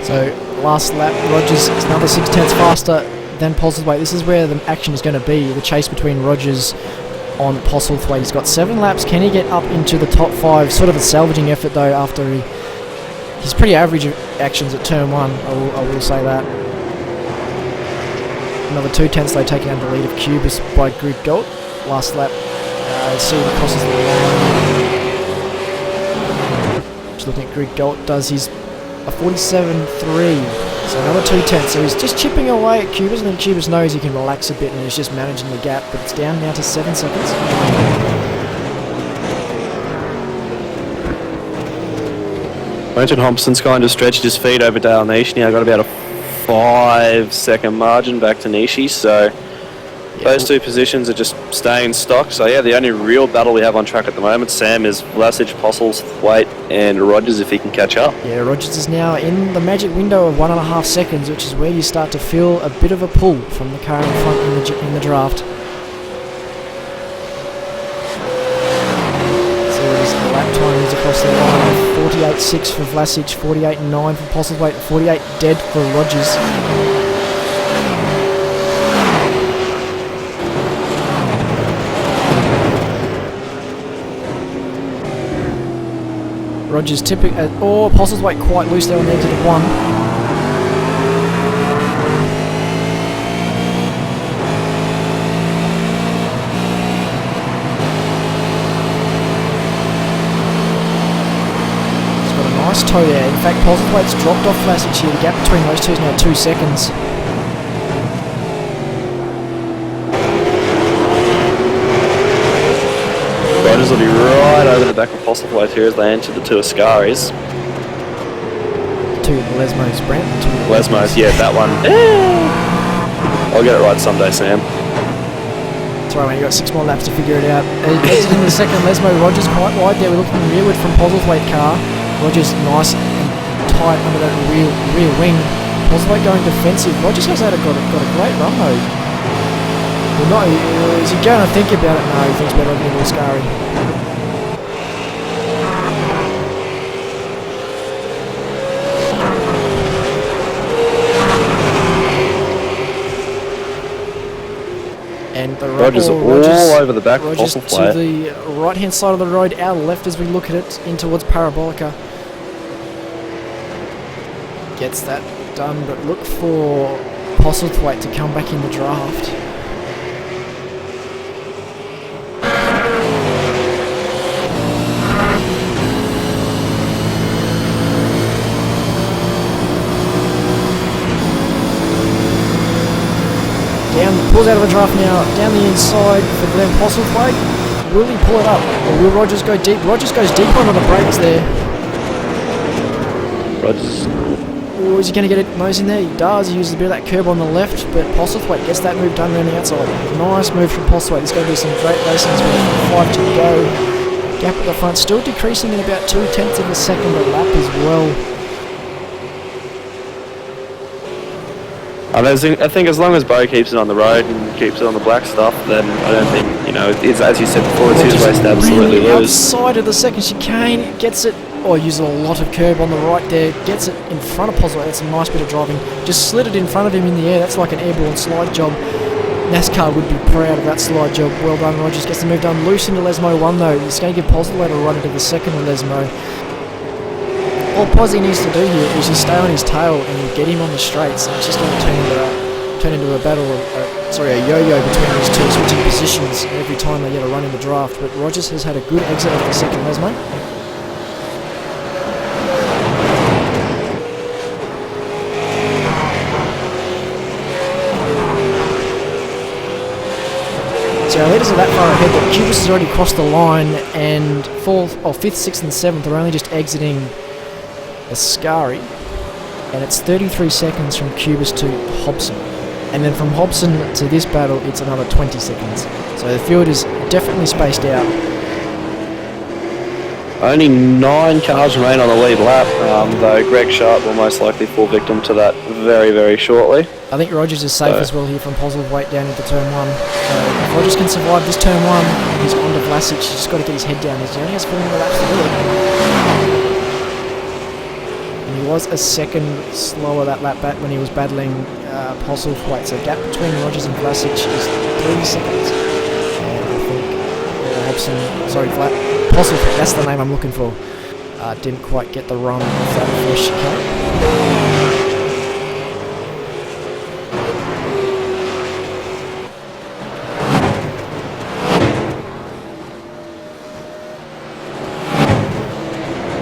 So last lap, Rogers is another 0.6 faster than Postlethwaite. This is where the action is going to be, the chase between Rogers on Postlethwaite. He's got 7 laps. Can he get up into the top 5? Sort of a salvaging effort though after he's pretty average actions at turn 1, I will say that. Another 0.2 though taking under the lead of Cubis by Greg Galt. Last lap, see he crosses the line. Just looking at Greg Galt, does his a 47.3, so another 0.2. So he's just chipping away at Cubis, and then Cubis knows he can relax a bit and he's just managing the gap, but it's down now to 7 seconds. Brenton Hobson's kind of stretched his feet over Dale Nishi now, got about a 5-second margin back to Nishi, so those two positions are just staying stock. So yeah, the only real battle we have on track at the moment, Sam, is Vlasic, Postlethwaite and Rogers if he can catch up. Yeah, Rogers is now in the magic window of 1.5 seconds, which is where you start to feel a bit of a pull from the car in front in the draft. So his lap time is across the line, 48.6 for Vlasic, 48.9 for Postlethwaite, 48 dead for Rogers. Rogers tipping, Postlethwaite quite loose there on the exit of 1. He's got a nice toe there. In fact, Postlethwaite's dropped off Vlasic here. The gap between those two is now 2 seconds. Rogers will be right over the back of Postlethwaite here as they enter the two Ascaris. Two Lesmos, Brent. Lesmos, yeah, that one. I'll get it right someday, Sam. That's right, mate, you've got 6 more laps to figure it out. Exiting the second, Lesmo, Rogers quite wide there. We're looking rearward from Postlethwaite car. Rogers nice and tight under that rear wing. Postlethwaite going defensive. Rogers has got a great run though. Well, not, is he going to think about it? No, he thinks better of the Ascari. And the Rogers all over the back of Postlethwaite. To the right hand side of the road, our left as we look at it, in towards Parabolica. Gets that done, but look for Postlethwaite to come back in the draft. pulls out of the draft now, down the inside for Glenn Postlethwaite. Will he pull it up, or will Rogers go deep? Rogers goes deep on the brakes there. Rogers. Oh, is he going to get it nose in there? He does. He uses a bit of that curb on the left, but Postlethwaite gets that move done around the outside. Nice move from Postlethwaite. There's going to be some great racing as well. 5 to go. Gap at the front, still decreasing in about 0.2 of a second a lap as well. I think as long as Bo keeps it on the road and keeps it on the black stuff, then I don't think, it's, as you said before, it's his race to absolutely really lose. Outside of the second chicane, gets it, uses a lot of curb on the right there, gets it in front of Postlethwaite. That's a nice bit of driving. Just slid it in front of him in the air. That's like an airborne slide job. NASCAR would be proud of that slide job. Well done, Rogers. Gets the move done loose into Lesmo 1 though. He's going to give Postlethwaite a run into the second with Lesmo. All Posy needs to do here is just stay on his tail and get him on the straights. And it's just going to turn into a battle, a yo-yo between these two, switching positions every time they get a run in the draft. But Rogers has had a good exit of the second Lesmo. So our leaders are that far ahead that Cubis has already crossed the line, and 4th, 5th, 6th and 7th are only just exiting Ascari, and it's 33 seconds from Cubis to Hobson. And then from Hobson to this battle, it's another 20 seconds. So the field is definitely spaced out. Only 9 cars remain on the lead lap, though Greg Sharp will most likely fall victim to that very, very shortly. I think Rogers is safe as well here from Postlethwaite down into turn 1. If Rogers can survive this turn 1, he's on to Vlasic. He's just got to get his head down. He only has 4 more laps to do it. And he was a second slower that lap back when he was battling Postlethwaite. So gap between Rogers and Vlasic is 3 seconds. And I think Postlethwaite, that's the name I'm looking for. Didn't quite get the run of that first chicane.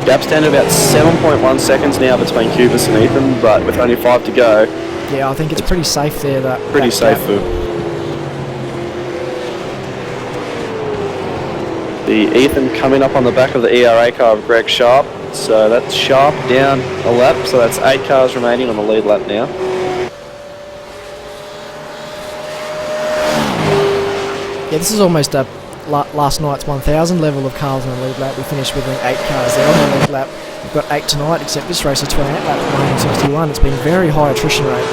Gap's down to about 7.1 seconds now between Cubis and Ethan, but with only 5 to go. Yeah, I think it's pretty safe there. Pretty safe for the Ethan coming up on the back of the ERA car of Greg Sharp. So that's Sharp down a lap, so that's 8 cars remaining on the lead lap now. Yeah, this is almost a last night's 1000 level of cars on the lead lap. We finished with 8 cars there on the lead lap. We've got 8 tonight, except this race is 28 laps, 161. It's been very high attrition rate.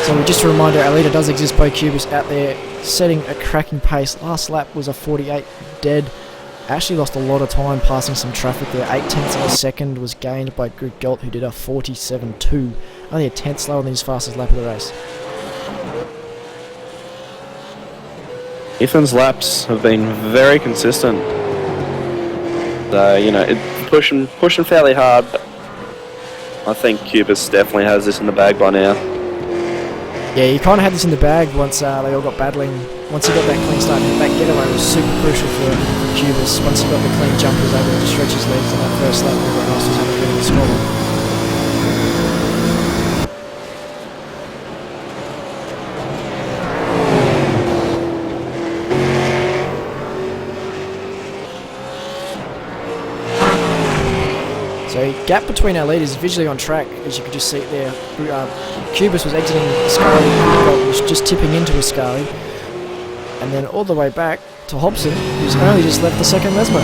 So just a reminder, our leader does exist. Bo Cubis out there setting a cracking pace. Last lap was a 48 dead. Actually lost a lot of time passing some traffic there. 0.8 of a second was gained by Greg Galt, who did a 47.2. Only a tenth slower than his fastest lap of the race. Ethan's laps have been very consistent. Pushing fairly hard. I think Cubis definitely has this in the bag by now. Yeah, he kind of had this in the bag once they all got battling. Once he got that clean start, that getaway was super crucial for Cubis. Once he got the clean jump, he was able to stretch his legs on that first lap. Everyone else was having a bit of a struggle. So gap between our leaders is visually on track, as you could just see it there. Cubis was exiting Ascari, was just tipping into Ascari, and then all the way back to Hobson, who's only just left the second Lesmo.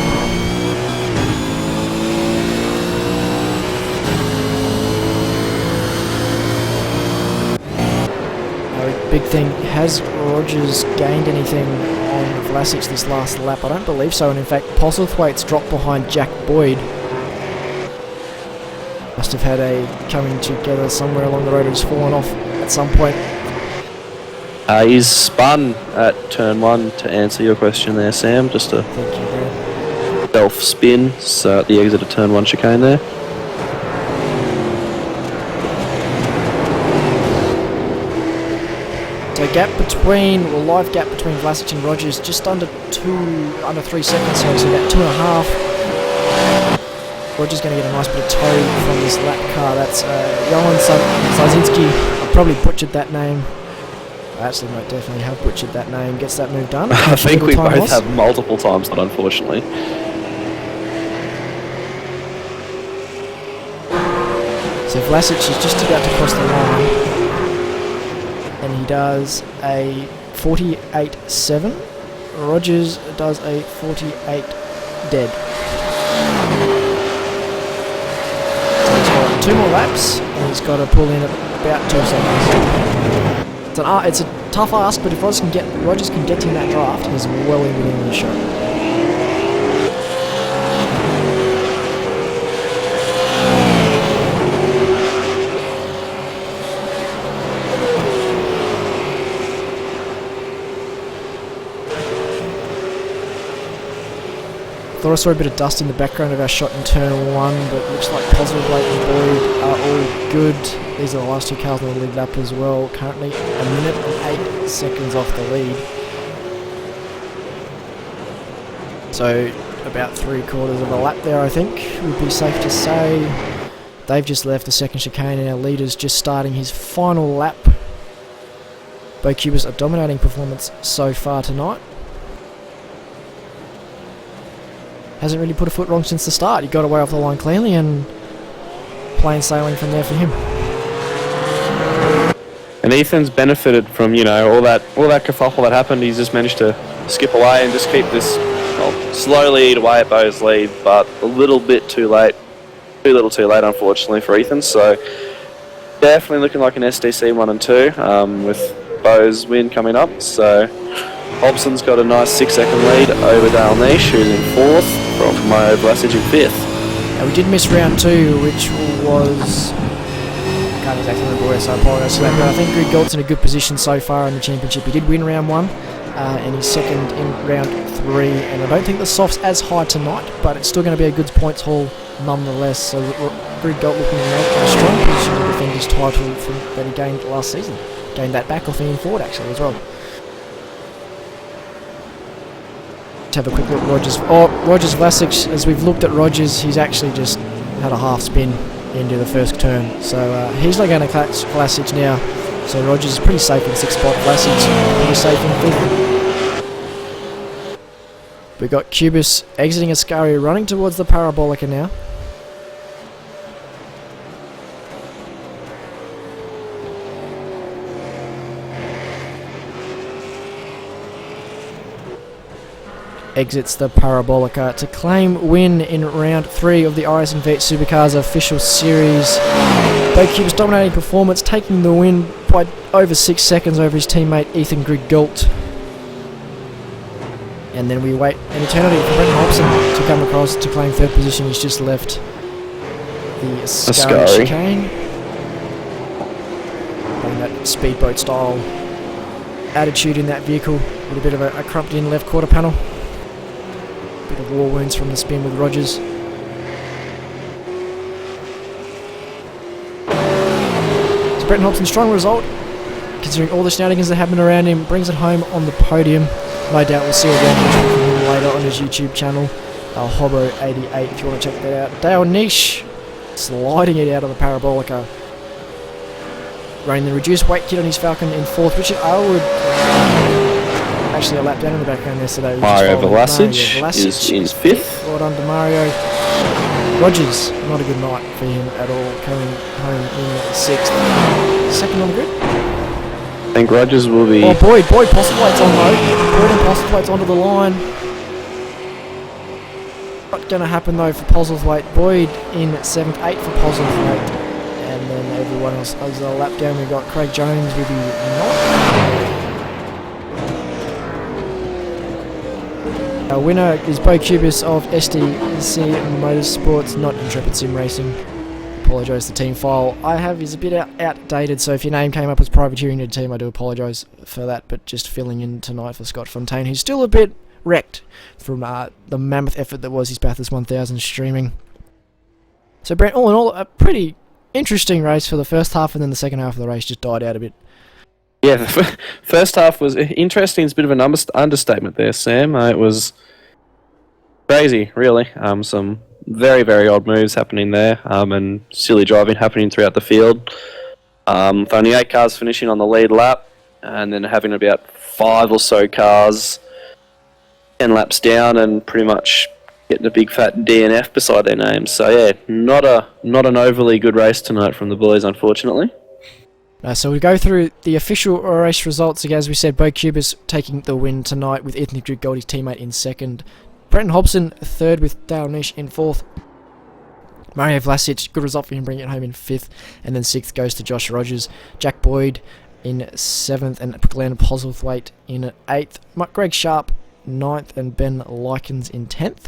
Big thing, has Rogers gained anything on Vlasic this last lap? I don't believe so, and in fact Postlethwaite's dropped behind Jack Boyd. Must have had a coming together somewhere along the road and just fallen off at some point. He's spun at turn 1 to answer your question there, Sam. Just a self-spin, so at the exit of turn 1 chicane there. So live gap between Vlasic and Rogers, just under 3 seconds, so it's about 2.5. Rogers going to get a nice bit of tow from this lap car. That's Johan Sazinski. I probably butchered that name. I actually might definitely have butchered that name. Gets that move done. I think we both loss. have multiple times, not unfortunately. So Vlasic is just about to cross the line, and he does a 48.7. Rogers does a 48 dead. So he's got 2 more laps, and he's got to pull in at about 2 seconds. It's a tough ask, but if Rogers can get in that draft, he's well in within the shot. Thought I saw a bit of dust in the background of our shot in turn 1, but looks like Postlethwaite and Boyd are all good. These are the last 2 cars on the lead lap as well. Currently 1 minute and 8 seconds off the lead. So about 3/4 of a lap there, I think, would be safe to say. They've just left the second chicane and our leader's just starting his final lap. Bo Cubas, a dominating performance so far tonight. Hasn't really put a foot wrong since the start. He got away off the line cleanly and plain sailing from there for him. And Ethan's benefited from, all that kerfuffle that happened. He's just managed to skip away and just keep this, slowly eat away at Bo's lead, but a little bit too late. Too little too late, unfortunately, for Ethan. So definitely looking like an SDC 1 and 2 with Bo's win coming up. So Hobson's got a nice 6-second lead over Dale Nish, who's in 4th, from Mario Vlasic in 5th. We did miss round 2, which was... I can't exactly remember where, so I apologise for that, but I think Greg Galt's in a good position so far in the championship. He did win round 1, and he's second in round 3, and I don't think the soft's as high tonight, but it's still going to be a good points haul nonetheless. So Greg Galt looking in a strong position to defend his title that he gained last season. Gained that back off Ian Ford actually as well. Let's have a quick look at Rogers. Rogers Vlasic, as we've looked at Rogers, he's actually just had a half spin into the first turn. So he's not going to catch Vlasic now. So Rogers is pretty safe in 6th spot. Vlasic pretty safe in 5th. We've got Cubis exiting Ascari, running towards the Parabolica now. Exits the Parabolica to claim win in round 3 of the iRacing Vet Supercars official series. Bo Cubas dominating performance, taking the win by over 6 seconds over his teammate Ethan Greg Galt. And then we wait an eternity for Brendan Hobson to come across to claim 3rd position. He's just left the Ascari chicane. Playing that speedboat style attitude in that vehicle with a bit of a crumped in left quarter panel. Bit of war wounds from the spin with Rogers. So Brenton Hobson, strong result considering all the shenanigans that happened around him. Brings it home on the podium. No doubt we'll see a round from him later on his YouTube channel, Hobo88, if you want to check that out. Dale Nish sliding it out of the Parabolica. Running the reduced weight kit on his Falcon in 4th. Richard Aylward actually a lap down in the background yesterday. Mario Vlasic is in 5th. Well done to Mario. Rogers, not a good night for him at all, coming home in 6th. Second on the grid. I think Rogers will be... Oh, Boyd Postlethwaite's on though. Boyd and Postlethwaite's onto the line. Not going to happen though for Postlethwaite. Boyd in 7th, 8th for Postlethwaite. And then everyone else has a lap down. We've got Craig Jones with the 9th. Our winner is Bo Cubis of SDC Motorsports, not Intrepid Sim Racing. Apologise, the team file I have is a bit outdated, so if your name came up as privateering your team, I do apologise for that, but just filling in tonight for Scott Fontaine, who's still a bit wrecked from the mammoth effort that was his Bathurst 1000 streaming. So Brent, all in all, a pretty interesting race for the first half, and then the second half of the race just died out a bit. Yeah, the first half was interesting. It's a bit of an understatement there, Sam. It was crazy, really. Some very, very odd moves happening there, and silly driving happening throughout the field. With only 8 cars finishing on the lead lap, and then having about 5 or so cars 10 laps down and pretty much getting a big fat DNF beside their names. So yeah, not an overly good race tonight from the boys, unfortunately. So we go through the official race results. Again, as we said, Bo Cubis taking the win tonight with Anthony Gold, his teammate, in second. Brenton Hobson third with Dale Nish in fourth. Mario Vlasic, good result for him, bringing it home in fifth. And then sixth goes to Josh Rogers. Jack Boyd in seventh and Glenn Postlethwaite in eighth. Greg Sharp ninth and Ben Likens in 10th.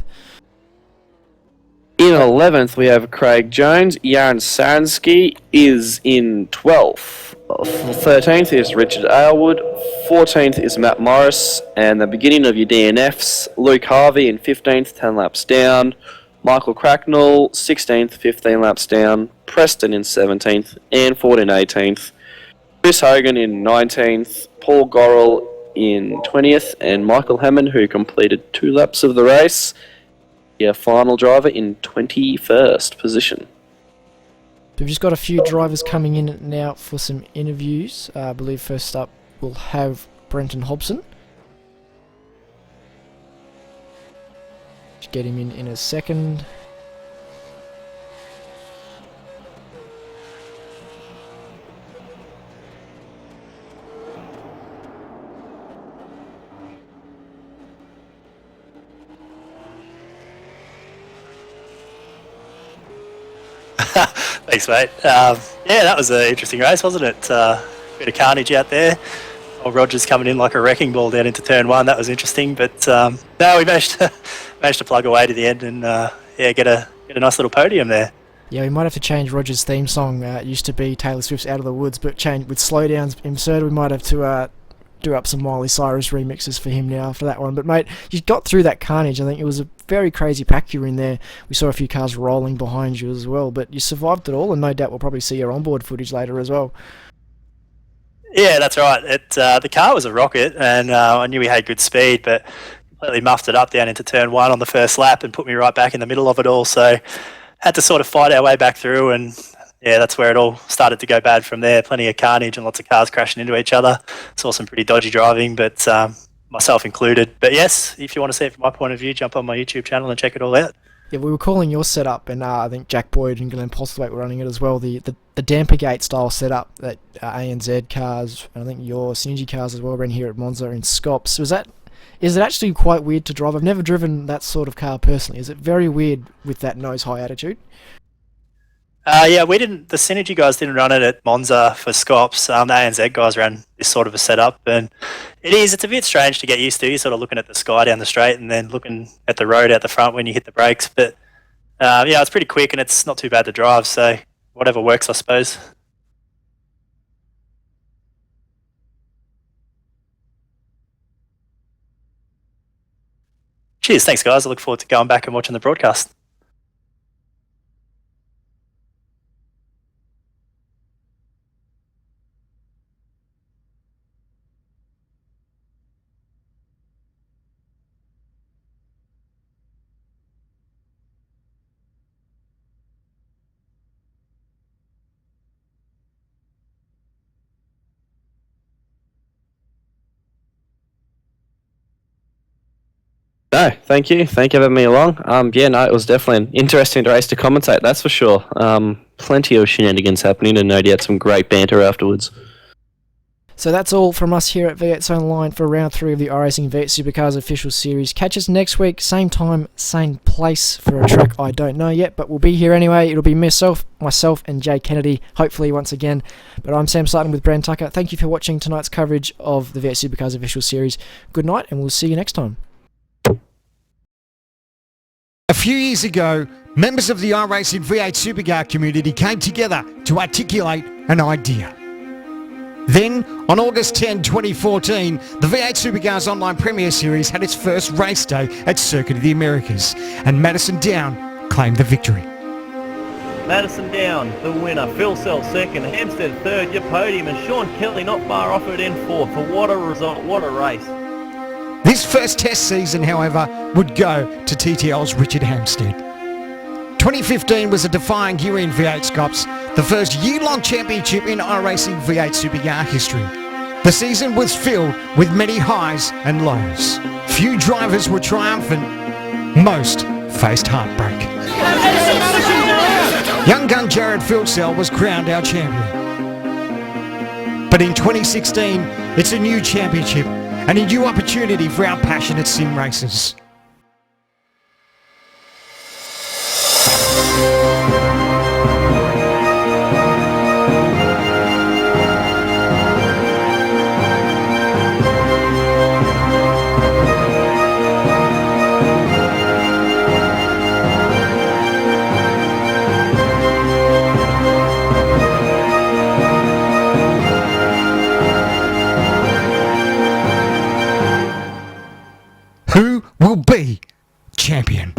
In 11th, we have Craig Jones. Yaron Sansky is in 12th. 13th is Richard Aylwood. 14th is Matt Morris. And the beginning of your DNFs, Luke Harvey in 15th, 10 laps down. Michael Cracknell, 16th, 15 laps down. Preston in 17th and 14 18th. Chris Hogan in 19th. Paul Gorrell in 20th. And Michael Hammond, who completed 2 laps of the race, your final driver in 21st position. We've just got a few drivers coming in now for some interviews. I believe first up we'll have Brenton Hobson. Just get him in a second. Thanks, mate. Yeah, that was an interesting race, wasn't it? Bit of carnage out there. Old Rogers coming in like a wrecking ball down into turn 1. That was interesting, but no, we managed to plug away to the end and get a nice little podium there. Yeah, we might have to change Rogers' theme song. It used to be Taylor Swift's "Out of the Woods," but change with slowdowns inserted. We might have to do up some Miley Cyrus remixes for him now after that one. But mate, you got through that carnage. I think it was a very crazy pack you were in there. We saw a few cars rolling behind you as well, but you survived it all, and no doubt we'll probably see your onboard footage later as well. Yeah, that's right. The car was a rocket, and I knew we had good speed, but completely muffed it up down into turn 1 on the first lap and put me right back in the middle of it all. So had to sort of fight our way back through, and yeah, that's where it all started to go bad from there. Plenty of carnage and lots of cars crashing into each other. Saw some pretty dodgy driving, but myself included. But yes, if you want to see it from my point of view, jump on my YouTube channel and check it all out. Yeah, we were calling your setup, and I think Jack Boyd and Glenn Postlethwaite were running it as well. The Dampergate style setup that ANZ cars, and I think your Synergy cars as well, ran here at Monza and Scops. Is it actually quite weird to drive? I've never driven that sort of car personally. Is it very weird with that nose high attitude? Yeah, we didn't. The Synergy guys didn't run it at Monza for Scops. The ANZ guys ran this sort of a setup, and it's a bit strange to get used to. You're sort of looking at the sky down the straight and then looking at the road out the front when you hit the brakes. But yeah, it's pretty quick and it's not too bad to drive. So whatever works, I suppose. Cheers, thanks guys. I look forward to going back and watching the broadcast. No, thank you. Thank you for having me along. It was definitely an interesting race to commentate, that's for sure. Plenty of shenanigans happening and no doubt some great banter afterwards. So that's all from us here at V8's Online for round 3 of the iRacing V8 Supercars official series. Catch us next week, same time, same place for a track I don't know yet, but we'll be here anyway. It'll be myself and Jay Kennedy, hopefully once again. But I'm Sam Sutton with Bran Tucker. Thank you for watching tonight's coverage of the V8 Supercars official series. Good night, and we'll see you next time. A few years ago, members of the iRacing V8 Supercar community came together to articulate an idea. Then, on August 10, 2014, the V8 Supercars Online Premier Series had its first race day at Circuit of the Americas, and Madison Down claimed the victory. Madison Down, the winner. Phil Sell second, Hampstead third, your podium, and Sean Kelly not far off it in fourth. For what a result, what a race. This first test season, however, would go to TTL's Richard Hampstead. 2015 was a defining year in V8 Scops, the first year-long championship in iRacing V8 Supercar history. The season was filled with many highs and lows. Few drivers were triumphant, most faced heartbreak. Young gun Jared Filsell was crowned our champion. But in 2016, it's a new championship and a new opportunity for our passionate sim racers. Who will be champion?